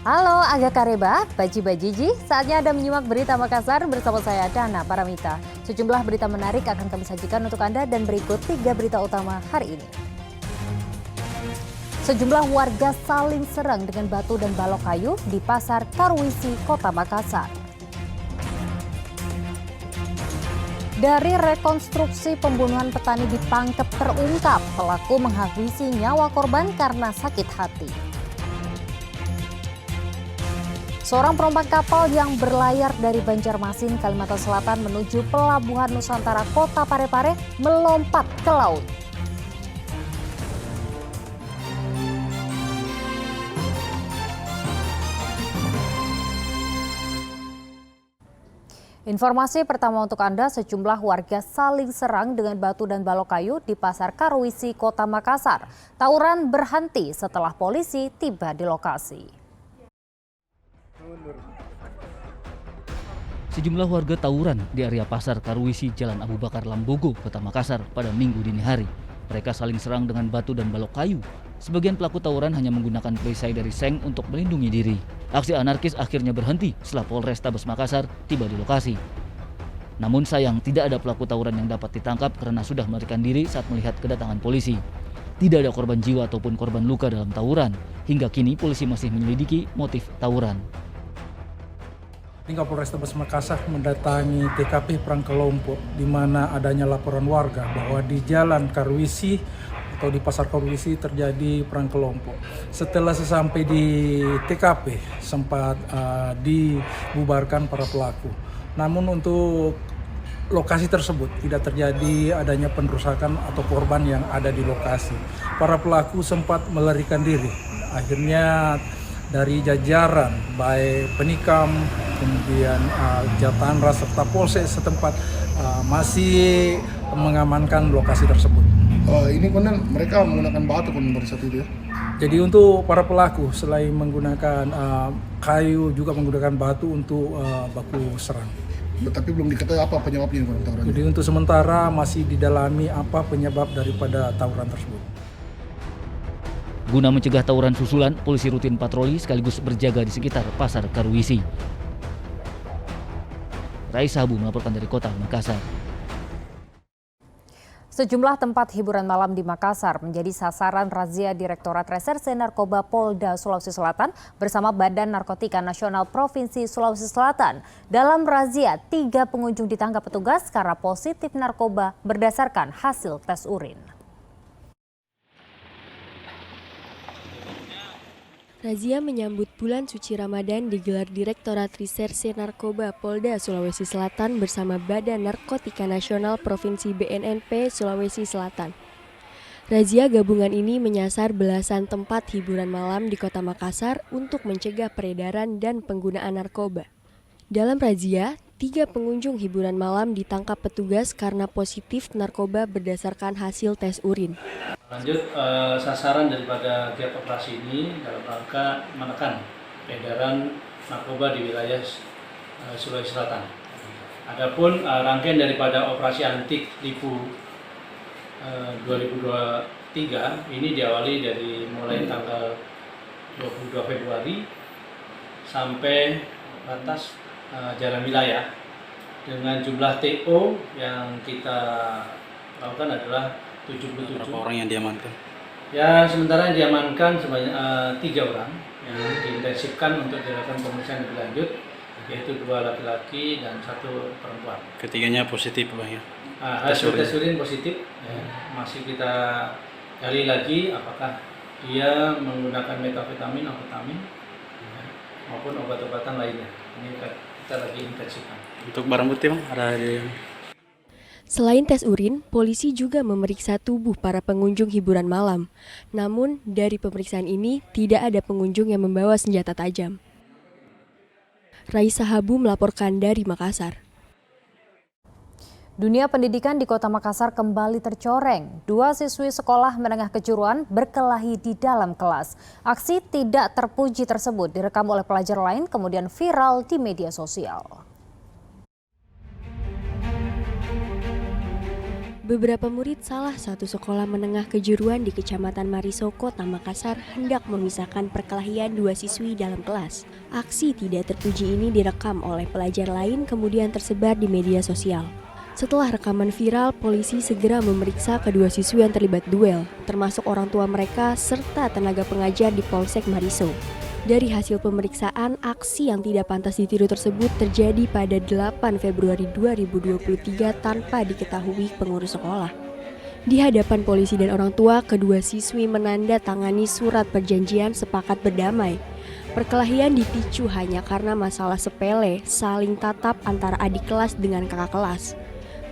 Halo Aga Kareba, Baji Bajiji, saatnya Anda menyimak berita Makassar bersama saya Dana Paramita. Sejumlah berita menarik akan kami sajikan untuk Anda dan berikut 3 berita utama hari ini. Sejumlah warga saling serang dengan batu dan balok kayu di Pasar Karwisi, Kota Makassar. Dari rekonstruksi pembunuhan petani di Pangkep terungkap, pelaku menghabisi nyawa korban karena sakit hati. Seorang penumpang kapal yang berlayar dari Banjarmasin, Kalimantan Selatan menuju Pelabuhan Nusantara Kota Parepare melompat ke laut. Informasi pertama untuk Anda, sejumlah warga saling serang dengan batu dan balok kayu di Pasar Karwisi, Kota Makassar. Tawuran berhenti setelah polisi tiba di lokasi. Sejumlah warga tawuran di area Pasar Karwisi, Jalan Abu Bakar Lambogo, Kota Makassar pada Minggu dini hari. Mereka saling serang dengan batu dan balok kayu. Sebagian pelaku tawuran hanya menggunakan perisai dari seng untuk melindungi diri. Aksi anarkis akhirnya berhenti setelah Polrestabes Makassar tiba di lokasi. Namun sayang, tidak ada pelaku tawuran yang dapat ditangkap karena sudah melarikan diri saat melihat kedatangan polisi. Tidak ada korban jiwa ataupun korban luka dalam tawuran. Hingga kini polisi masih menyelidiki motif tawuran. Polrestabes Makassar mendatangi TKP perang kelompok di mana adanya laporan warga bahwa di Jalan Karwisi atau di Pasar Karwisi terjadi perang kelompok. Setelah sesampai di TKP sempat dibubarkan para pelaku. Namun untuk lokasi tersebut tidak terjadi adanya perusakan atau korban yang ada di lokasi. Para pelaku sempat melarikan diri. Akhirnya dari jajaran baik Penikam, kemudian Jatanra serta Polsek setempat masih mengamankan lokasi tersebut. Ini konon mereka menggunakan batu pada saat itu ya? Jadi untuk para pelaku selain menggunakan kayu juga menggunakan batu untuk baku serang. Tapi belum diketahui apa penyebabnya tawuran. Jadi untuk sementara masih didalami apa penyebab daripada tawuran tersebut. Guna mencegah tawuran susulan, polisi rutin patroli sekaligus berjaga di sekitar Pasar Karwisi. Raisa Habu melaporkan dari Kota Makassar. Sejumlah tempat hiburan malam di Makassar menjadi sasaran razia Direktorat Reserse Narkoba Polda Sulawesi Selatan bersama Badan Narkotika Nasional Provinsi Sulawesi Selatan. Dalam razia, 3 pengunjung ditangkap petugas karena positif narkoba berdasarkan hasil tes urin. Razia menyambut bulan suci Ramadan digelar Direktorat Reserse Narkoba Polda Sulawesi Selatan bersama Badan Narkotika Nasional Provinsi BNNP Sulawesi Selatan. Razia gabungan ini menyasar belasan tempat hiburan malam di Kota Makassar untuk mencegah peredaran dan penggunaan narkoba. Dalam razia, 3 pengunjung hiburan malam ditangkap petugas karena positif narkoba berdasarkan hasil tes urin. Lanjut, sasaran daripada giat operasi ini dalam rangka menekan peredaran narkoba di wilayah Sulawesi Selatan. Adapun rangkaian daripada operasi antik tipu 2023 ini diawali dari mulai tanggal 22 Februari sampai batas jalan wilayah dengan jumlah TO yang kita lakukan adalah 77. Berapa orang yang diamankan? Ya, sementara yang diamankan sebanyak 3 orang yang diintensifkan untuk dilakukan pemeriksaan lebih lanjut, yaitu 2 laki-laki dan 1 perempuan. Ketiganya positif, Bang ya? Hasil tes urin positif, ya. Masih kita gali lagi apakah dia menggunakan metafetamin, amfetamin, ya, maupun obat-obatan lainnya. Ini kita lagi intensifkan. Untuk barang bukti, Bang, ada yang... Selain tes urin, polisi juga memeriksa tubuh para pengunjung hiburan malam. Namun, dari pemeriksaan ini tidak ada pengunjung yang membawa senjata tajam. Raisa Habu melaporkan dari Makassar. Dunia pendidikan di Kota Makassar kembali tercoreng. 2 siswi sekolah menengah kejuruan berkelahi di dalam kelas. Aksi tidak terpuji tersebut direkam oleh pelajar lain kemudian viral di media sosial. Beberapa murid salah satu sekolah menengah kejuruan di Kecamatan Mariso, Kota Makassar hendak memisahkan perkelahian dua siswi dalam kelas. Aksi tidak terpuji ini direkam oleh pelajar lain kemudian tersebar di media sosial. Setelah rekaman viral, polisi segera memeriksa kedua siswi yang terlibat duel, termasuk orang tua mereka serta tenaga pengajar di Polsek Mariso. Dari hasil pemeriksaan, aksi yang tidak pantas ditiru tersebut terjadi pada 8 Februari 2023 tanpa diketahui pengurus sekolah. Di hadapan polisi dan orang tua, kedua siswi menandatangani surat perjanjian sepakat berdamai. Perkelahian dipicu hanya karena masalah sepele, saling tatap antara adik kelas dengan kakak kelas.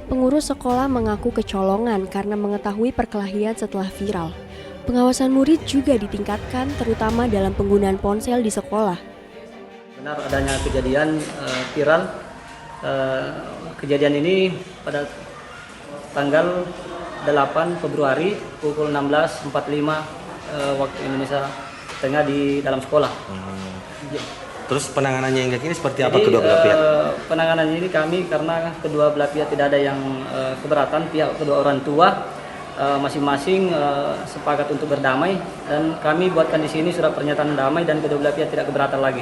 Pengurus sekolah mengaku kecolongan karena mengetahui perkelahian setelah viral. Pengawasan murid juga ditingkatkan terutama dalam penggunaan ponsel di sekolah. Benar adanya kejadian viral. Kejadian ini pada tanggal 8 Februari pukul 16.45 waktu Indonesia Tengah di dalam sekolah. Terus penanganannya hingga kini seperti apa kedua belah pihak? Penanganannya ini kami karena kedua belah pihak tidak ada yang keberatan, pihak kedua orang tua masing-masing sepakat untuk berdamai dan kami buatkan di sini surat pernyataan damai dan kedua belah pihak tidak keberatan lagi.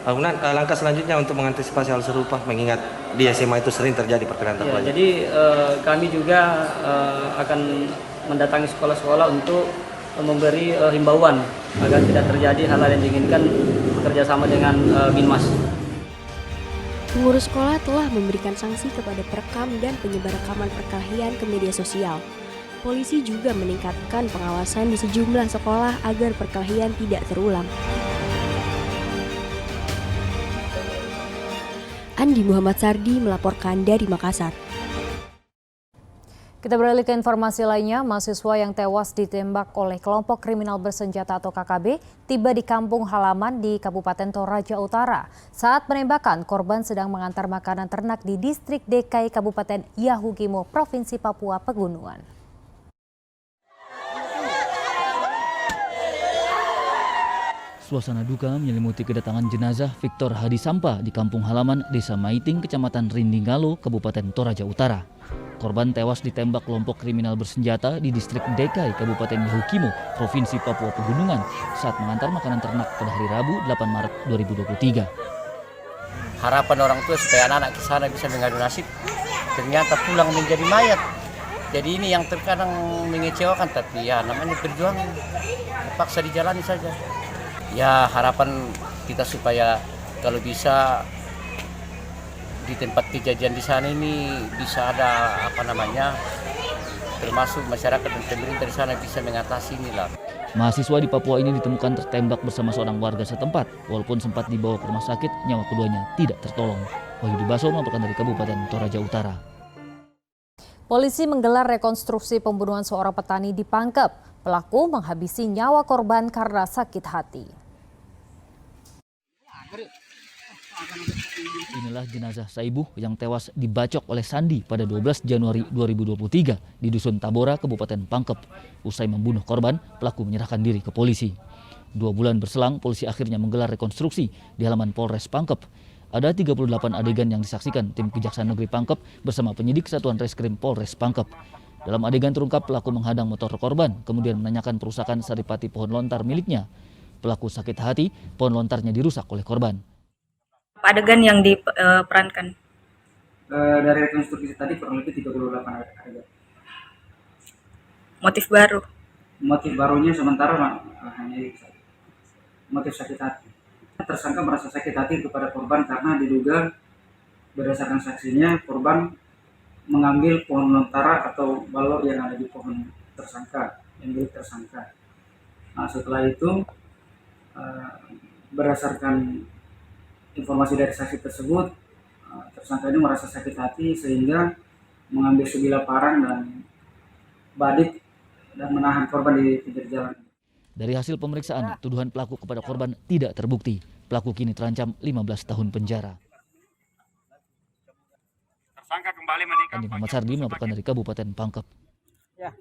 Kemudian langkah selanjutnya untuk mengantisipasi hal serupa mengingat di SMA itu sering terjadi perkelahian Ya, pelajar. jadi kami juga akan mendatangi sekolah-sekolah untuk memberi himbauan agar tidak terjadi hal-hal yang diinginkan bekerjasama dengan Binmas. Pengurus sekolah telah memberikan sanksi kepada perekam dan penyebar rekaman perkelahian ke media sosial. Polisi juga meningkatkan pengawasan di sejumlah sekolah agar perkelahian tidak terulang. Andi Muhammad Sardi melaporkan dari Makassar. Kita beralih ke informasi lainnya, mahasiswa yang tewas ditembak oleh kelompok kriminal bersenjata atau KKB tiba di kampung halaman di Kabupaten Toraja Utara. Saat penembakan, korban sedang mengantar makanan ternak di distrik DKI Kabupaten Yahukimo, Provinsi Papua Pegunungan. Suasana duka menyelimuti kedatangan jenazah Victor Hadi Sampa di kampung halaman Desa Maiting, Kecamatan Rindingalo, Kabupaten Toraja Utara. Korban tewas ditembak kelompok kriminal bersenjata di distrik DKI Kabupaten Yahukimo, Provinsi Papua Pegunungan saat mengantar makanan ternak pada hari Rabu 8 Maret 2023. Harapan orang tua supaya anak-anak ke sana bisa mengadu nasib, ternyata pulang menjadi mayat. Jadi ini yang terkadang mengecewakan, tapi ya namanya perjuangan, terpaksa dijalani saja. Ya harapan kita supaya kalau bisa di tempat kejadian di sana ini bisa ada termasuk masyarakat dan pemerintah di sana bisa mengatasi inilah. Mahasiswa di Papua ini ditemukan tertembak bersama seorang warga setempat. Walaupun sempat dibawa ke rumah sakit, nyawa keduanya tidak tertolong. Wahyudi Baso melaporkan dari Kabupaten Toraja Utara. Polisi menggelar rekonstruksi pembunuhan seorang petani di Pangkep. Pelaku menghabisi nyawa korban karena sakit hati. Inilah jenazah Saibuh yang tewas dibacok oleh Sandi pada 12 Januari 2023 di Dusun Tabora, Kabupaten Pangkep. Usai membunuh korban, pelaku menyerahkan diri ke polisi. 2 bulan berselang, polisi akhirnya menggelar rekonstruksi di halaman Polres Pangkep. Ada 38 adegan yang disaksikan tim Kejaksaan Negeri Pangkep bersama penyidik Satuan Reskrim Polres Pangkep. Dalam adegan terungkap pelaku menghadang motor korban, kemudian menanyakan perusakan saripati pohon lontar miliknya. Pelaku sakit hati, pohon lontarnya dirusak oleh korban. Adegan yang diperankan? Dari rekonstruksi tadi kurang lebih 38 adegan. Motif baru? Motif barunya sementara hanya itu saja. Motif sakit hati. Tersangka merasa sakit hati kepada korban karena diduga berdasarkan saksinya korban mengambil pohon lontara atau balok yang ada di pohon tersangka, yang milik tersangka. Nah, setelah itu berdasarkan informasi dari saksi tersebut, tersangka ini merasa sakit hati sehingga mengambil sebilah parang dan badik dan menahan korban di pinggir jalan. Dari hasil pemeriksaan, tuduhan pelaku kepada korban tidak terbukti. Pelaku kini terancam 15 tahun penjara. Tersangka kembali menikah. Andi Muhammad Sardi melaporkan dari Kabupaten Pangkep. Ya.